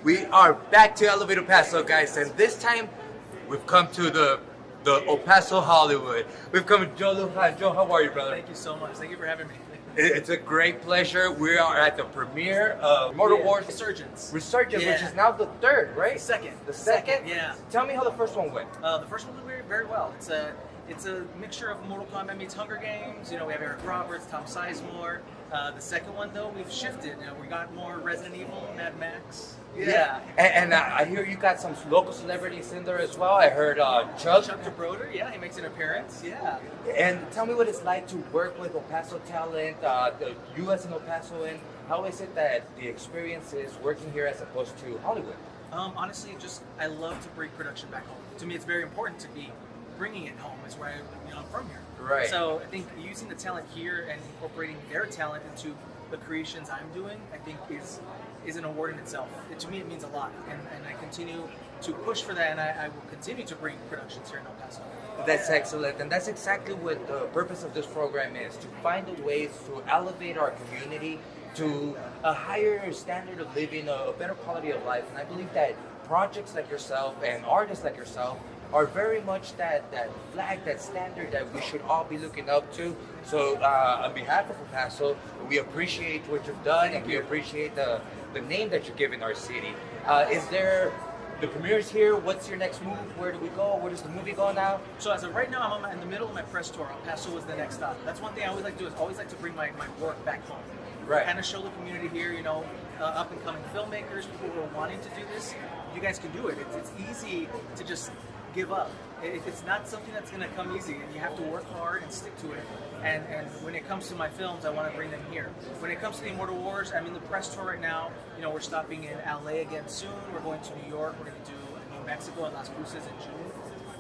We are back to Elevator Paso, guys, and this time we've come to the El Paso Hollywood. We've come to Joe Lujan. Joe, how are you, brother? Thank you so much. Thank you for having me. It's a great pleasure. We are at the premiere of Immortal Wars Resurgence. Resurgence, Yeah. which is now the third, right? The second. The second? Yeah. Tell me how the first one went. The first one went very well. It's a mixture of Mortal Kombat meets Hunger Games. You know, we have Eric Roberts, Tom Sizemore. The second one, though, we've shifted. You know, we got more Resident Evil, Mad Max. Yeah. And I hear you got some local celebrities in there as well. I heard Chuck. Chuck DeBroder, yeah, he makes an appearance. Yeah. And tell me what it's like to work with El Paso talent, the U.S. and El Paso, and how is it that the experience is working here as opposed to Hollywood? Honestly, I love to bring production back home. To me, it's very important to be bringing it home. It's where I'm from here. Right. So I think using the talent here and incorporating their talent into the creations I'm doing, I think is an award in itself. To me, it means a lot, and I continue to push for that, and I will continue to bring productions here in El Paso. That's excellent, and that's exactly what the purpose of this program is, to find the ways to elevate our community to a higher standard of living, a better quality of life. And I believe that projects like yourself and artists like yourself are very much that flag, that standard that we should all be looking up to. So on behalf of El Paso, we appreciate what you've done, and we appreciate the name that you're giving our city. Is there, the premiere's here, what's your next move? Where do we go? Where does the movie go now? So as of right now, I'm in the middle of my press tour. El Paso was the next stop. That's one thing I always like to do, is always like to bring my work back home. Right. Kind of show the community here, you know, up and coming filmmakers, people who are wanting to do this. You guys can do it. It's easy to just give up. It's not something that's going to come easy, and you have to work hard and stick to it. And when it comes to my films, I want to bring them here. When it comes to the Immortal Wars, I'm in the press tour right now. You know, we're stopping in LA again soon. We're going to New York. We're going to do New Mexico and Las Cruces in June.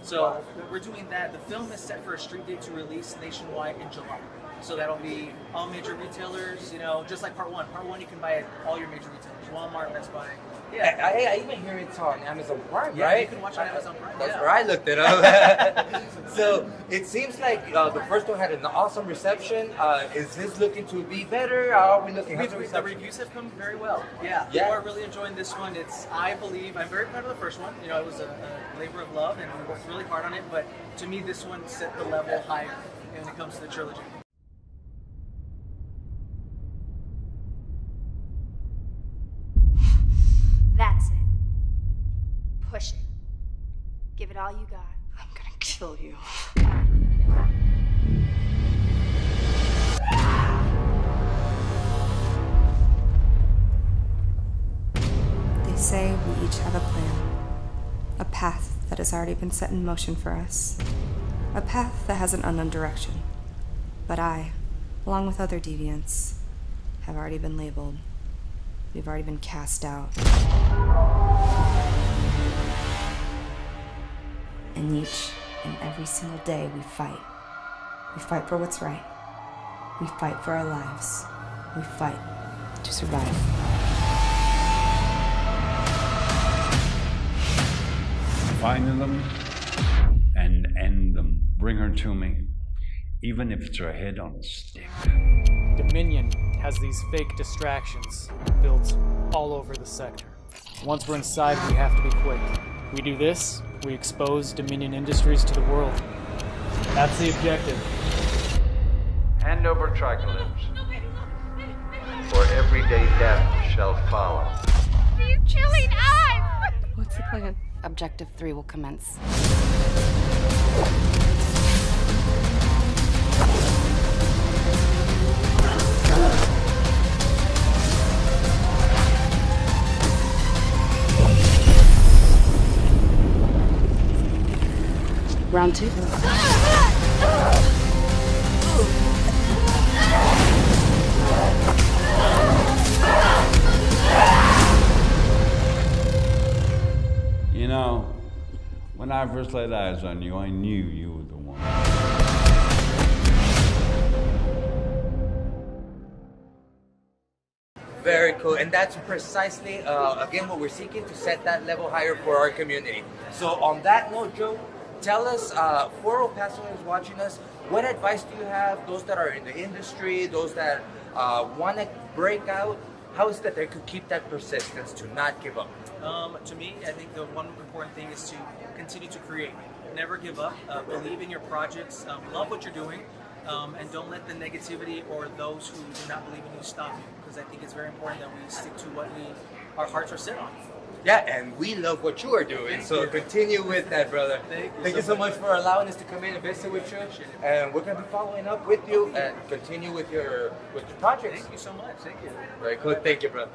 So we're doing that. The film is set for a street date to release nationwide in July. So that'll be all major retailers, you know, just like part one. Part one you can buy at all your major retailers, Walmart, Best Buy. Yeah. I even hear it's on Amazon Prime, Yeah, right? you can watch it on Amazon Prime. That's yeah. where I looked it up. So it seems like the first one had an awesome reception. Is this looking to be better? How are we looking? How's the The reception? reviews have come very well. Yeah, Yeah. people are really enjoying this one. I believe, I'm very proud of the first one. You know, it was a labor of love, and we worked really hard on it. But to me, this one set the level higher when it comes to the trilogy. That's it. Push it. Give it all you got. I'm gonna kill you. They say we each have a plan. A path that has already been set in motion for us. A path that has an unknown direction. But I, along with other deviants, have already been labeled. We've already been cast out. And each and every single day we fight. We fight for what's right. We fight for our lives. We fight to survive. Find them and end them. Bring her to me, even if it's her head on a stick. Dominion has these fake distractions built all over the sector. Once we're inside, we have to be quick. We do this, we expose Dominion Industries to the world. That's the objective. Hand over triglyphs, for everyday death shall follow. You're killing us! What's the plan? Objective 3 will commence. Round 2. You know, when I first laid eyes on you, I knew you were the one. Very cool, and that's precisely, again, what we're seeking, to set that level higher for our community. So on that note, Joe, tell us, for El Pasoans watching us, what advice do you have, those that are in the industry, those that want to break out? how is it that they could keep that persistence to not give up? To me, I think the one important thing is to continue to create. Never give up. Believe in your projects. Love what you're doing. And don't let the negativity or those who do not believe in you stop you. Because I think it's very important that we stick to what our hearts are set on. Yeah, and we love what you are doing, so continue with that, brother. Thank you so much for allowing us to come in and visit with you. And we're going to be following up with you and continue with your projects. Thank you so much. Thank you. Very cool. Thank you, brother.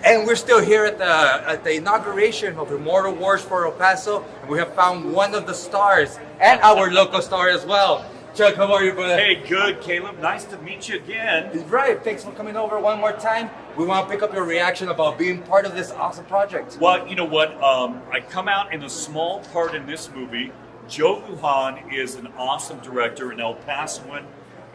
And we're still here at the inauguration of Immortal Wars for El Paso, and we have found one of the stars and our local star as well. Chuck, how are you, brother? Hey, good, Caleb. Nice to meet you again. Right. Thanks for coming over one more time. We want to pick up your reaction about being part of this awesome project. Well, you know what? I come out in a small part in this movie. Joe Lujan is an awesome director, an El Pasoan,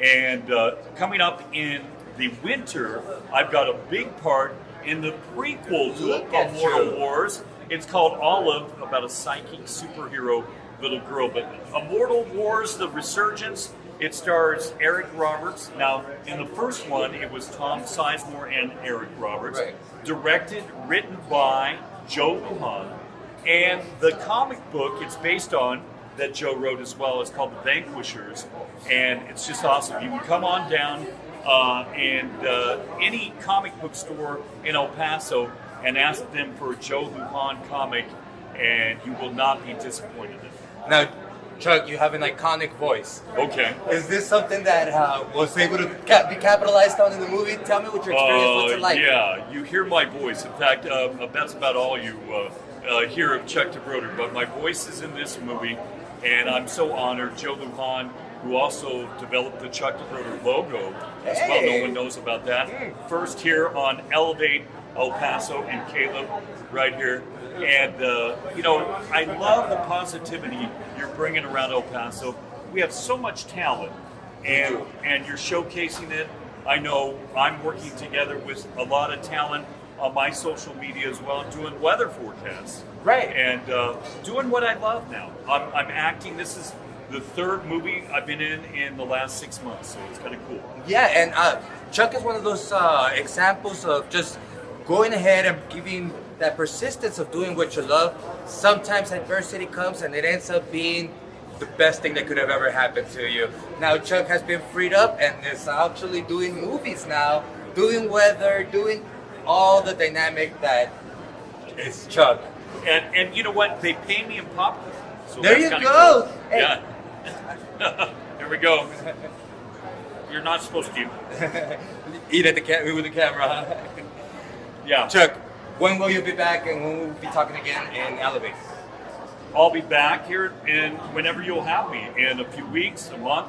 and coming up in the winter, I've got a big part in the prequel to Immortal Wars. It's called Olive, about a psychic superhero little girl. But Immortal Wars, The Resurgence, it stars Eric Roberts. Now, in the first one, it was Tom Sizemore and Eric Roberts. Right. Directed, written by Joe Lujan. And the comic book it's based on, that Joe wrote as well, is called The Vanquishers. And it's just awesome. You can come on down and any comic book store in El Paso and ask them for a Joe Lujan comic, and you will not be disappointed. Now, Chuck, you have an iconic voice. Okay. Is this something that was able to be capitalized on in the movie? Tell me what your experience was like. Yeah, you hear my voice. In fact, that's about all you hear of Chuck DeBroder. But my voice is in this movie, and I'm so honored. Joe Lujan, who also developed the Chuck DeBroder logo as well. No one knows about that. First here on Elevate El Paso and Caleb right here. And, I love the positivity you're bringing around El Paso. We have so much talent, and you're showcasing it. I know I'm working together with a lot of talent on my social media as well, doing weather forecasts. Right. And doing what I love now. I'm acting. This is the third movie I've been in the last 6 months, so it's kind of cool. Yeah, and Chuck is one of those examples of just going ahead and giving that persistence of doing what you love. Sometimes adversity comes and it ends up being the best thing that could have ever happened to you. Now Chuck has been freed up and is actually doing movies now, doing weather, doing all the dynamic that is Chuck. And you know what? They pay me in popcorn. So There that's you kinda go. Cool. Hey. Yeah. Here we go. You're not supposed to. Eat at with the camera. Yeah. Chuck, when will you be back and when will we be talking again in Elevate? I'll be back here and whenever you'll have me, in a few weeks, a month.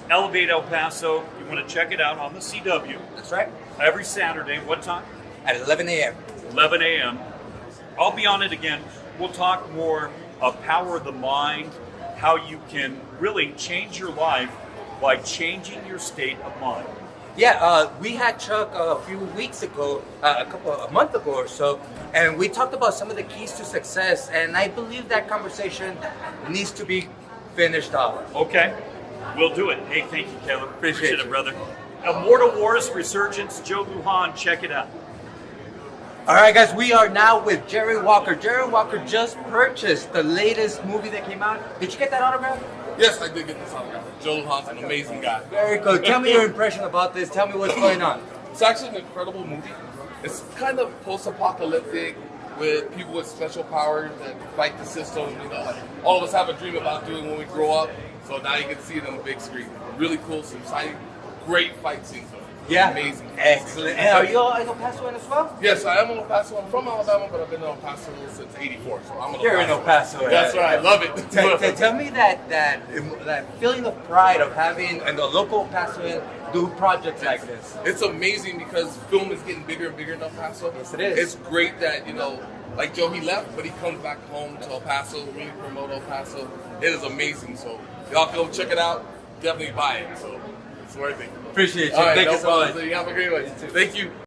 Elevate El Paso. You want to check it out on the CW. That's right. Every Saturday. What time? At 11 a.m. 11 a.m. I'll be on it again. We'll talk more of power of the mind, how you can really change your life by changing your state of mind. Yeah, we had Chuck a few weeks ago, a month ago or so, and we talked about some of the keys to success, and I believe that conversation needs to be finished off. Okay, we'll do it. Hey, thank you, Caleb. Appreciate it, you. brother. Immortal Wars Resurgence, Joe Lujan, check it out. All right, guys, we are now with Jerry Walker. Jerry Walker just purchased the latest movie that came out. Did you get that autograph? Yes, I did get this autograph. Joe Lujan's an amazing guy. Very good. Tell me your impression about this. Tell me what's going on. It's actually an incredible movie. It's kind of post-apocalyptic with people with special powers that fight the system. Like all of us have a dream about doing when we grow up. So now you can see it on the big screen. Really cool, some exciting, great fight scenes. Yeah. Amazing. Excellent. And are you an El Pasoan as well? Yes, I am an El Paso. I'm from Alabama, but I've been in El Paso since '84. So I'm an You're an El Paso. That's right. Love it. Tell me that feeling of pride of having a local Pasoan do projects like this. It's amazing because film is getting bigger and bigger in El Paso. Yes, it is. It's great that, like Joe, he left, but he comes back home to El Paso, really promote El Paso. It is amazing. So y'all go check it out. Definitely buy it. So it's worth it. Appreciate you. All right, Thank no you so problem. much. You have a great one. Thank you.